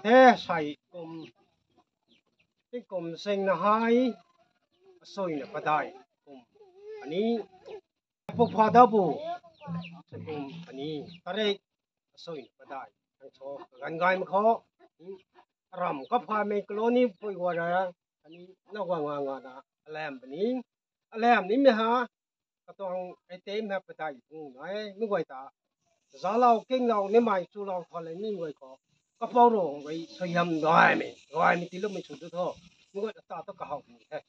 thế sai cùng cái cùng sinh là hai sôi là bắt đại cùng anh ấy phục hóa đau bù cùng anh ấy cái đấy sôi là bắt đại thằng số gần gai mà khó rầm có phải mấy colony bồi qua ra anh ấy nó hoàng đó làm anh ấy mới hả cái toàn cái tên mà bắt đại nói mới gọi ta giá lâu kinh lâu nếu mà chú lâu thôi là như người có bao rồi vậy thời gian gọi mình tí lúc mình chụp được thôi mới gọi ta tất cả học mình thế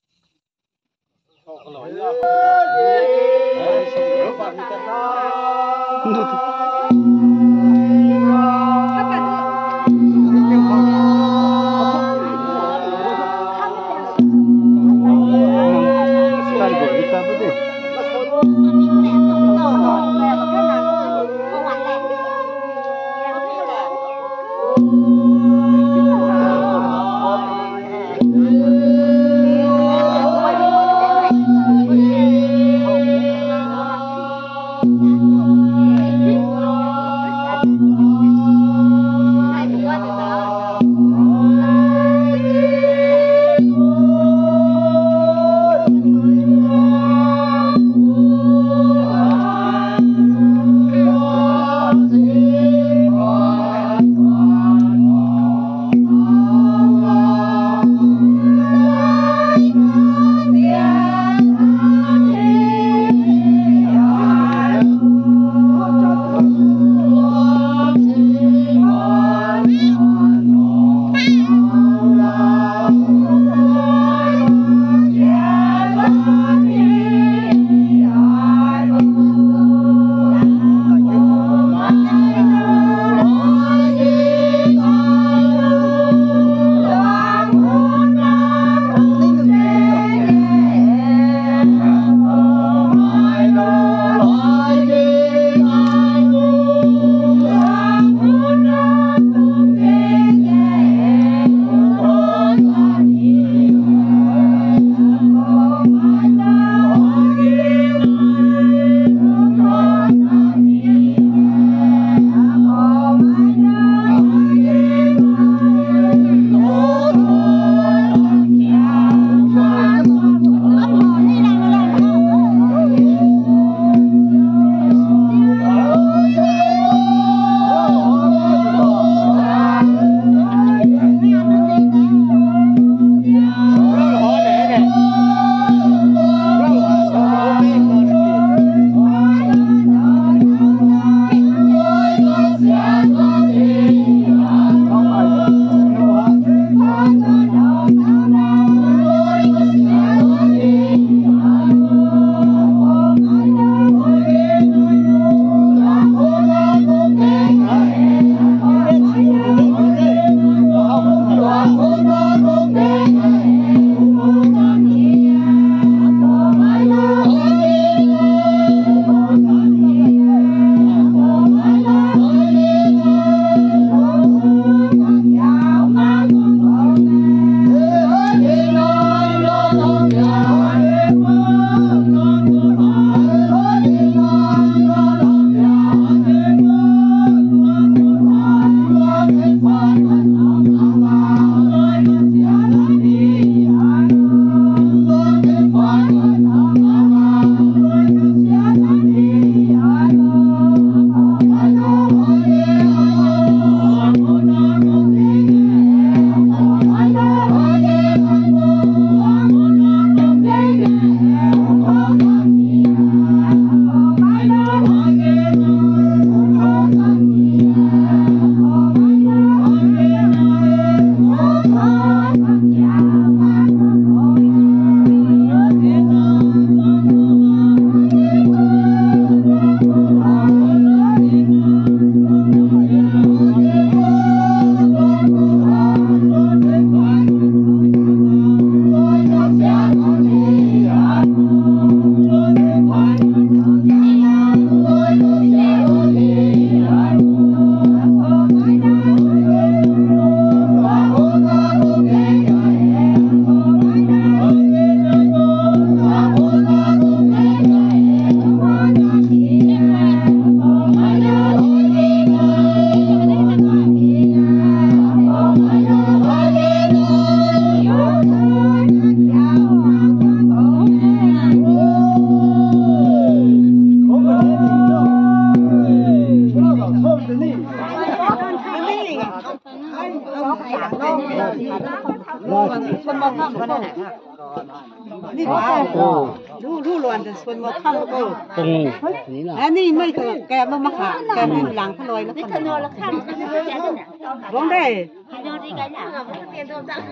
รู้ล้วนแต่ส่วนว่าข้างก็ ตรงนี้ล่ะ อันนี้ไม่เคยแกมันมาขาแกมันหลังพลอยแล้วคนร้องได้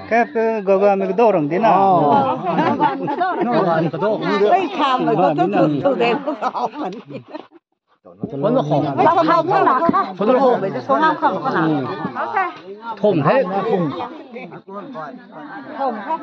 แค่ก็ไม่ก็โดนดีนะไม่ทำมันก็ต้องถูกเด็กเขาเหมือนคนละของ ไม่ทำเขาข้างหลังค่ะ คนละของ เขาห้ามข้างหลังทุ่มให้ทุ่มผมครับ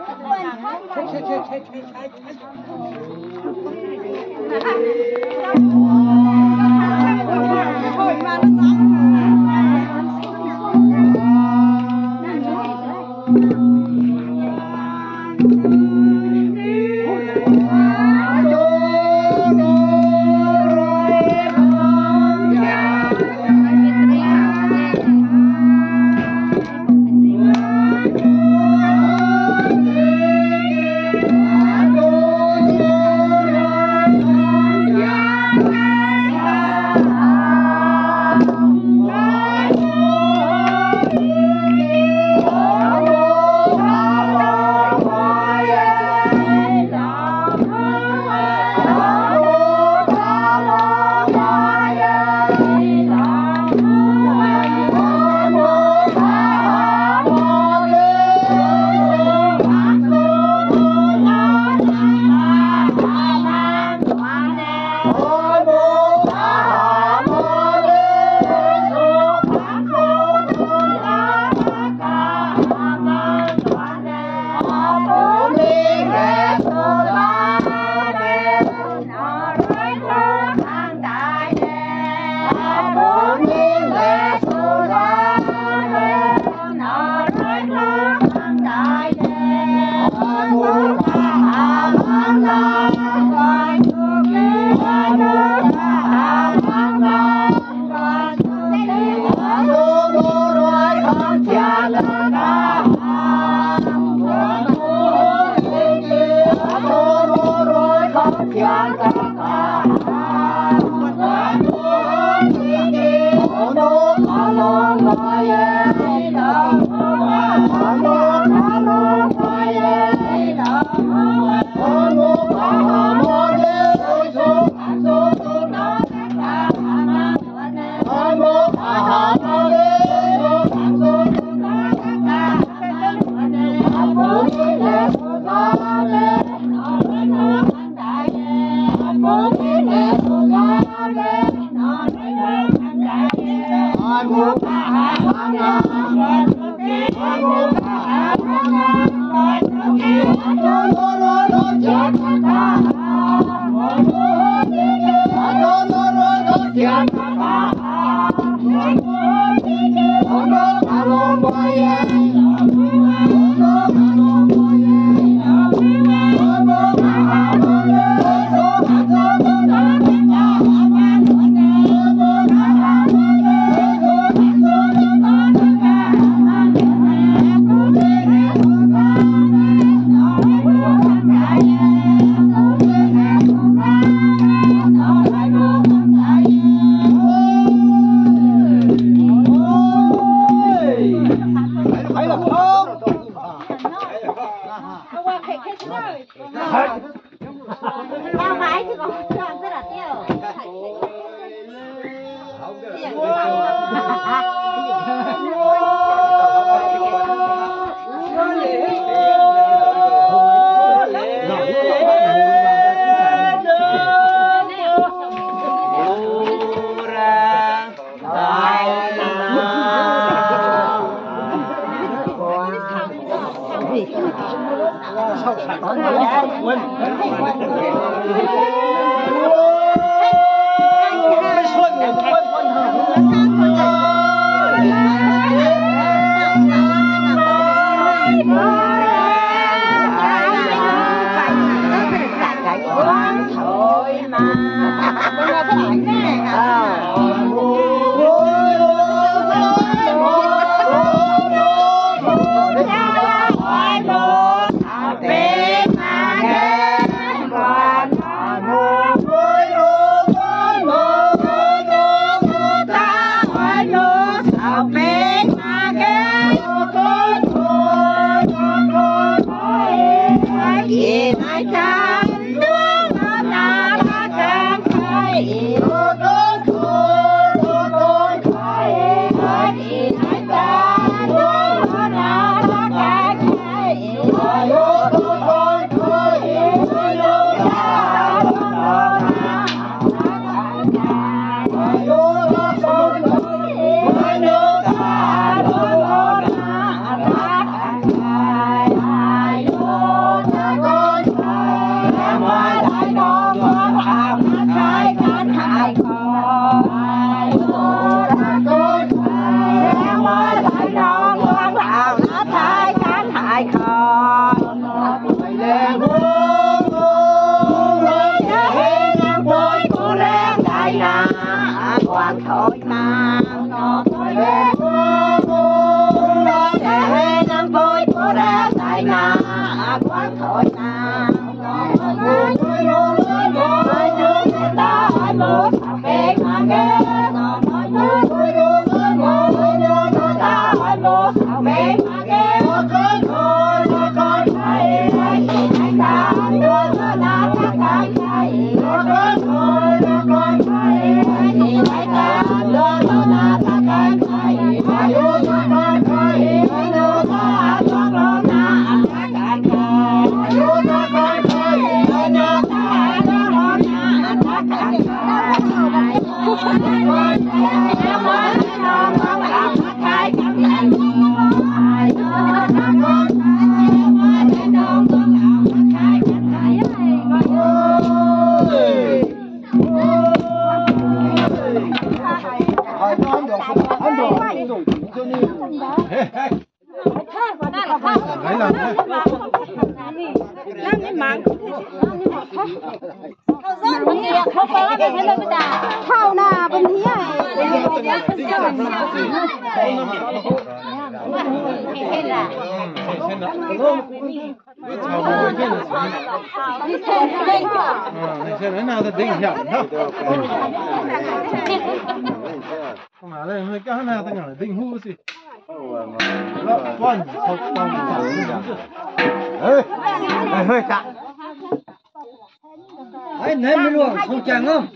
哎，那没路，从江啊。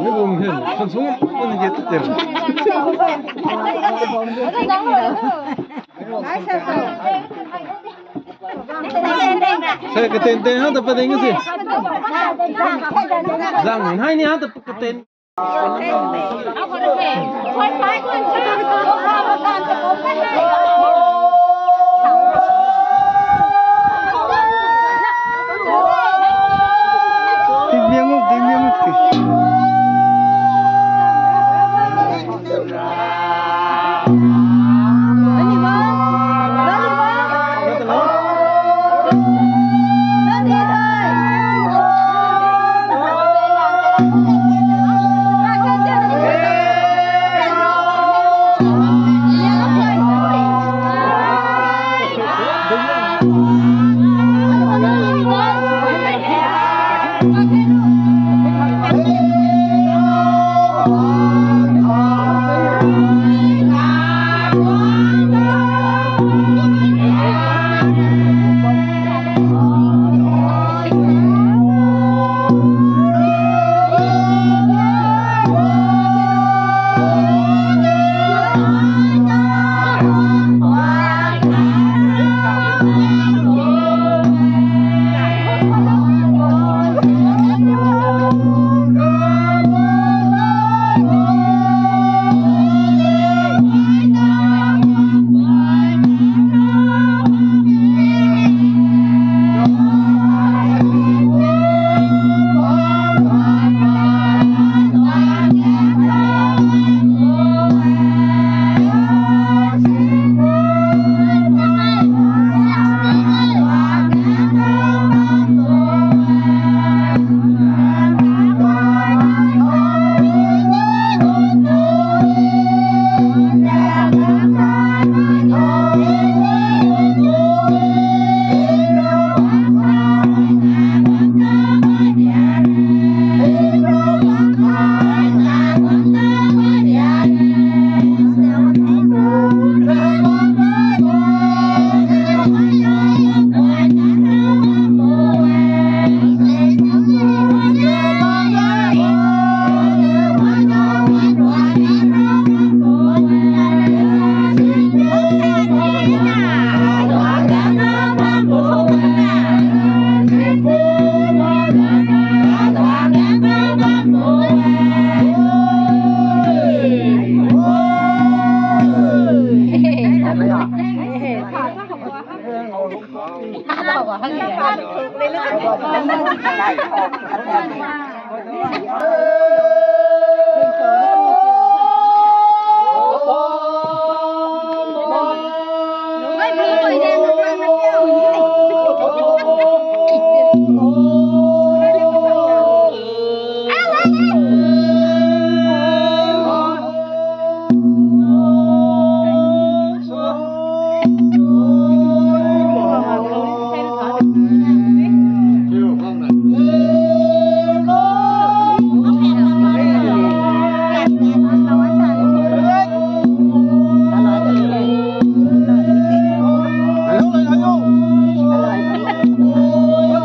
没我们看，从不能get them。Saya ketenten ha dapat dengan sih. Zang hai ni ha dapat keten.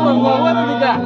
Ngồi quá nó đi cả.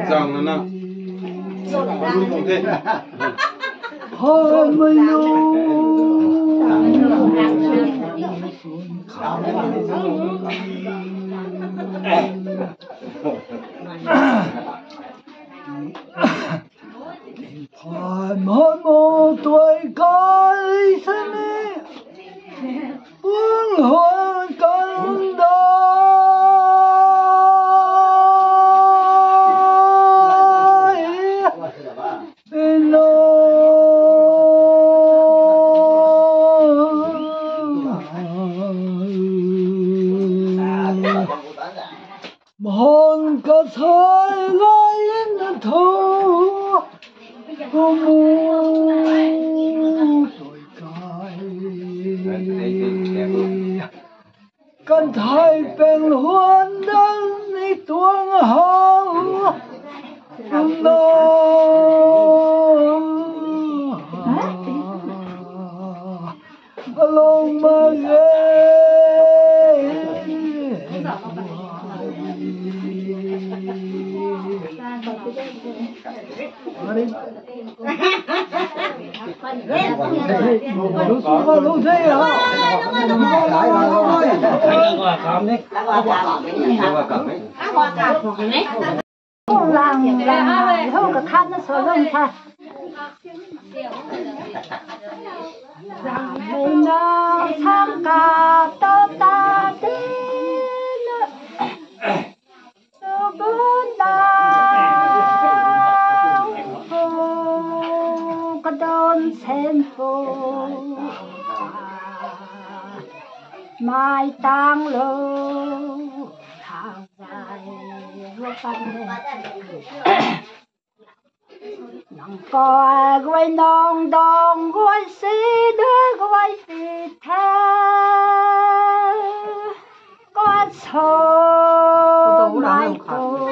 Rằng là nào. Không thế. Thôi mới phải mỗi một tuổi coi xem đi buông hồn con đôi nó hồn có thôi lấy nó thôi không muốn tôi coi con thai bên huân đang đi tuông hậu nó lòng mà ghê lúc thế hả? làng không có khăn nó sôi lên thay rằng mình nó sang cả tao ta đến tôi bước đau có đón sen phố mai tang lâu hàng dài vô phần nong coi quay nong đong quay xí đứa quay phi theo có sầu mai cô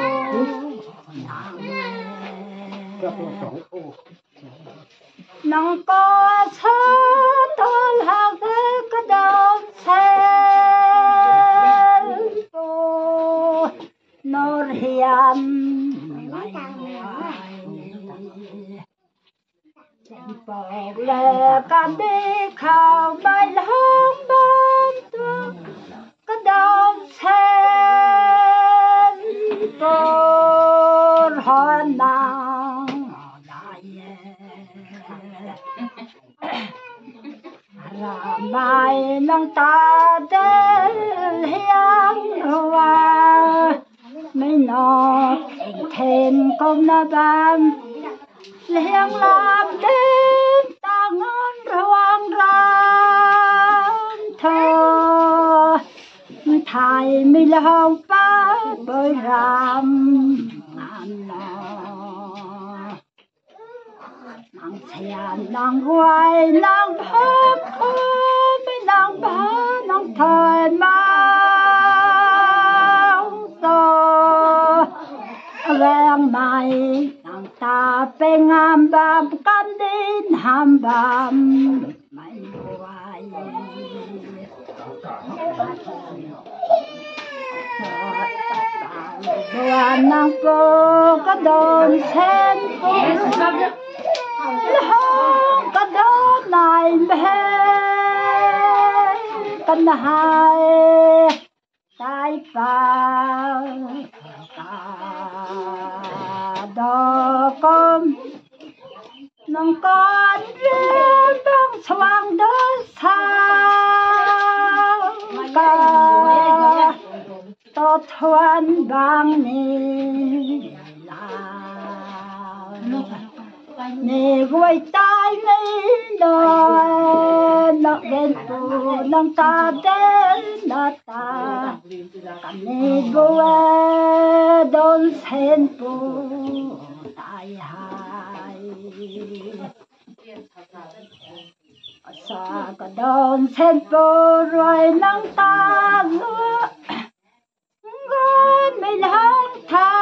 nong có sầu tôi lao tới cái đón xe cô nó hiền bỏ lệ cả đi khảo bài lắm bám tuông có đón sen tôi hỏi nàng đại làm bài nâng ta đến hiang hoa mấy nó thêm công na bám liang làm đến ta ngon roang ram thơ thai mi lòng ba bơi ram ngàn nó nàng thèn nàng hoài nàng hấp mấy nàng ba nàng thời mang to vang mai ta bên am bam can đến ham bam mai hoài đua nàng cô có đồn sen cô có đồn này mẹ con hai tai phao đó con nông con riêng đang xoang đất sao cả to thuần vang nè nè quay tay nè nó đến tu nông ta đến nó ta nè quay đón sen tu tai hai sa có đón sen tu rồi nông ta lúa ngon mình hát tha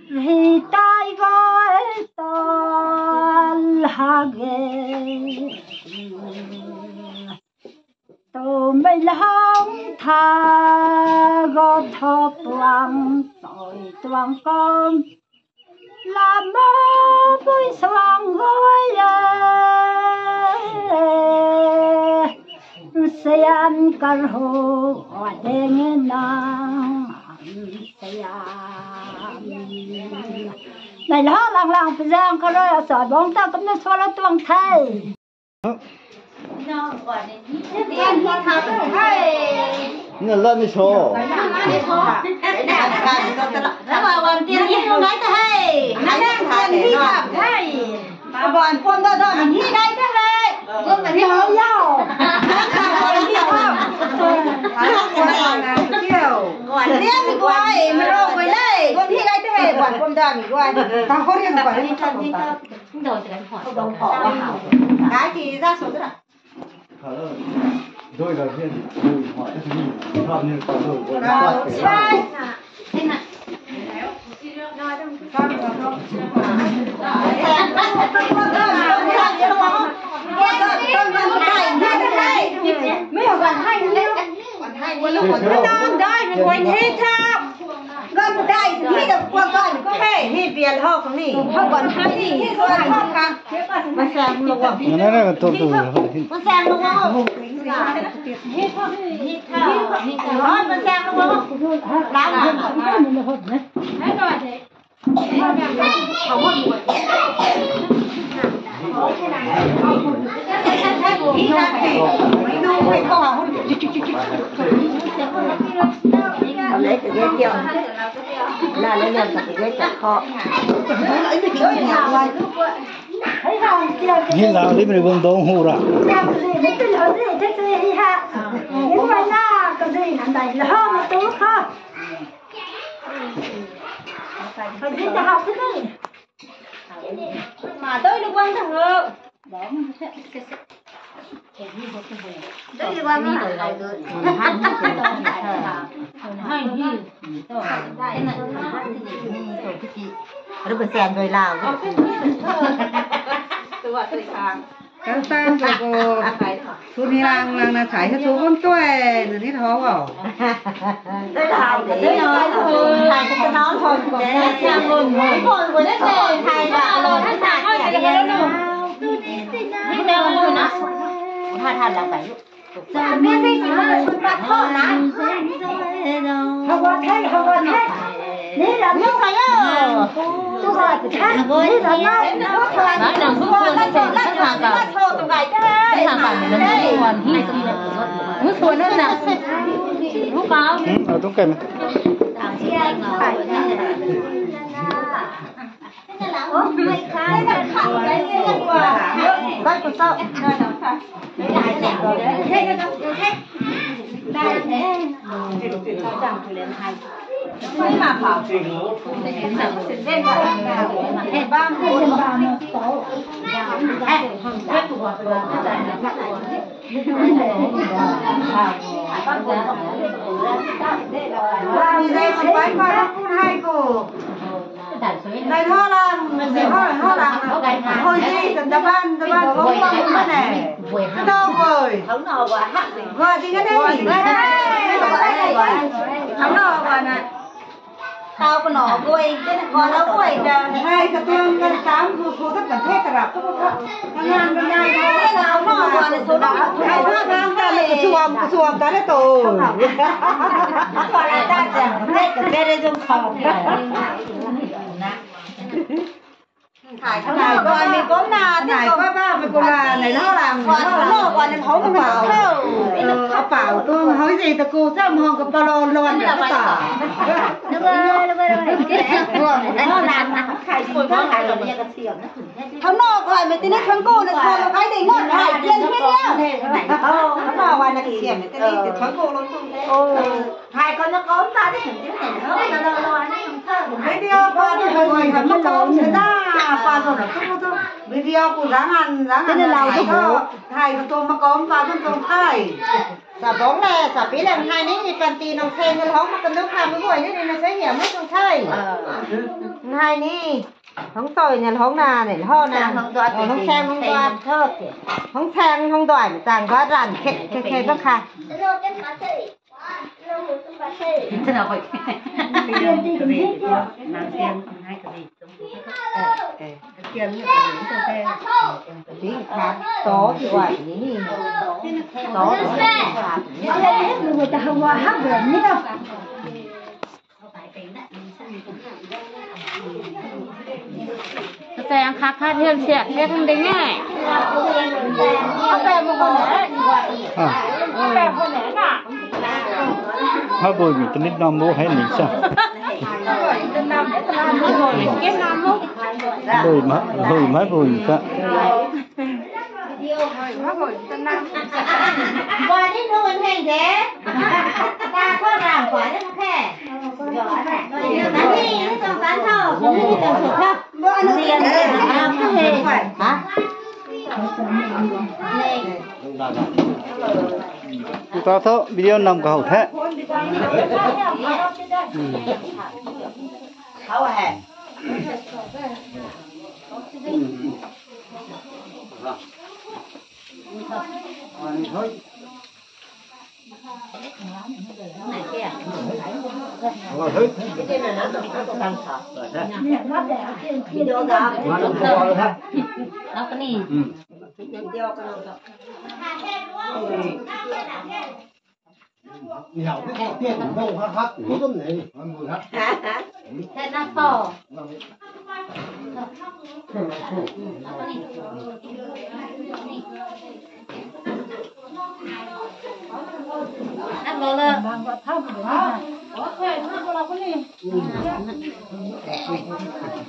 thì tai gọi toàn hà ghê tôi mình không tha gót thọ làng tội tuang con làm mơ vui xoang gối say ăn cà rô hoa đen nang say này nó làng phải giang cái rồi sỏi bóng ta cũng nên xóa nó tuang thay Nó lên đi số. Bọn con đó đó mình đi đây đó đây. Con phải đi hậu nhau. Quản riêng mình quay, mình rong quay đây. Con đi đây thế, quản con đó mình quay. Tao có riêng quản đi thân đi thân. Rồi thì đánh hỏi. Đồng họ. Cái thì ra số rất là. Đôi đầu tiên hỏi cái gì? Họ như có đồ. Sai. Thế nào? Mấy họ còn hay nữa. Nó đây mình quay thế sao? Gần một đây thì được qua coi có thể thì tiền họ cũng nỉ. Họ còn hay thì có hay không? Mà sang luôn. Nó là tổ tổ. Mà sang luôn không? Hết thôi. Hết mà sang luôn không? Đáng à? Hết rồi thế. Không có gì. Lấy cái ghế tiêu là lấy làm cái ghế chặt kho Hiện là đi mình vùng đông hồ ra. mà tới được quan thằng ngơ tới được quan nó lại rồi rồi bên sen rồi lào cái sang rồi cô thu ni lang là thải cho chú con tuổi rồi đi thó vào tới lào để thầy cho nó thôi để sang luôn còn của đất này thầy là rồi hết sạch thì đi đâu luôn nó thành là phải giờ biết đi bắt họ nè không có thấy đấy là nước phải không tôi gọi cái thang đấy là nó nói là bước qua nó sẽ rất là cả tụi gái đấy hàng cả mình đấy bước qua nó là lúc nào Ở trong kèm. phải mày khai là khảo cái gì là quả đây của sao thế đây thế mấy mà phảo lên ba mươi số làm đây chỉ bánh qua nó phun hai cổ đây ho làm thôi gì tận tập ban không cái này cái đâu rồi không nào quả hát gì gọi thì cái đây không nào quả này tao có nọ quay cái con nó quay ra hai cái tương cái tám cô tất cả thế cả rạp thằng ngang cái nhai cái nào nó quả này số đó hai thằng ngang cái xuồng cái đấy tổ quả là ta chẳng thế cái đây trong phòng thải không nào coi mình có là này có ba mình cũng là này nó làm quả này thấu nó bảo nó bảo tôi hỏi gì ta cô sao mà không có lo loan là cái tả nó làm thải rồi nó thải rồi nhà cái xiềng nó nọ gọi mấy tên thằng cô nó sao cái đấy nó thải tiền hết nhá nó bảo ngoài là cái xiềng cái này thì thằng cô nó không hai con nó có ta đấy hình như này nó lo video qua thì người thằng nó có người ta qua rồi nó không video của giá hàng thầy của tôi mà có vào trong tôi thầy giả bóng này giả bí là hai đấy thì cần tì nòng xe nó hóng mà cần nước ham với người thế này nó sẽ hiểu mất trong thầy hai ní không tồi nhà hóng nà để ho nà không xem không đoan không xem không đoan chàng quá rằn khét khét khét khét khét thế nào vậy tiền đi cái gì nàng tiền hai cái gì cái tiền nó cũng cái tí bạc to thì vậy to người ta không qua hát được nữa đâuแต่ยังคักเทียมเสียแค่ทำได้ง่ายเขาแปลเป็นคนไหนแปลคนไหนน่ะ ถ้าบุญจะนิดน้ำมูให้หนิซะบุญมาบุญซะ qua đến đâu anh hay thế ta có làm quả đấy không khe tán đi nó trong tán thôi không đi trong sụt không liền cái hề hả tao thọ video nằm cầu thế Hậu hè. này kia Cái này nó cũng căng thẳng rồi đấy. Video ra. nó cái này Video cái nó. Hiểu cái cọ tiền của đâu hát cũng rất này. thế nó to ăn bò lơ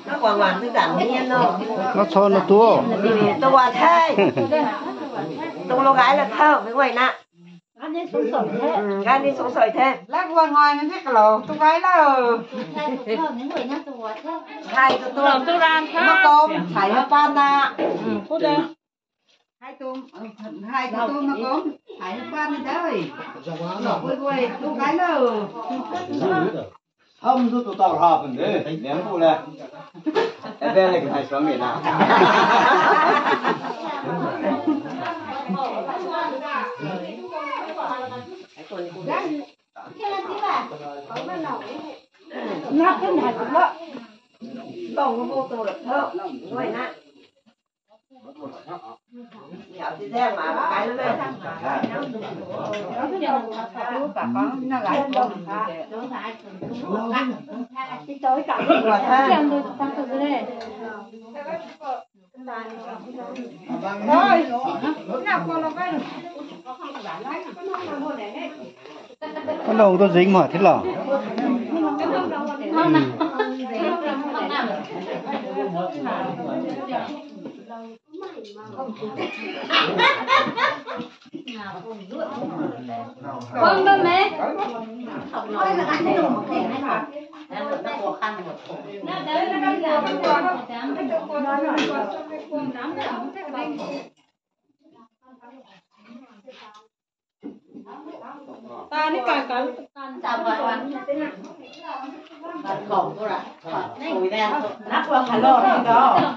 Nó hoàn hoàn với đẳng nhiên đâu. nó cho nó tua Tôi thế. Tôi lo gái là thơ với người nè. Gan đi sống sợi thế. Lát hoàn hoàn nó thích lồ. Tôi gái là những người nhá tôi hai tôi làm thế. Nó tôm phải nó pan ra. Hai tôm nó tôm phải nó pan ra đấy. Ôi tôi gái là 함도 또 따로 하던데 냉고래 애들에게 다시 정리나 nó cái này cũng đó. Còn có vô tôi được thơ người nè. Nhỏ thì đen mà cái nó lên. Nó lại đông. Cái tối cả cái quả tha. Thôi, nào còn là cái cái đầu tôi dính mà thế là con đâu mẹ nói là ăn được một cái này nó khó khăn một nó đấy nó đang làm cái con nó ta đi cài cài sao vậy bạn khổng thôi ạ ngồi đen nắp qua cả lò này đó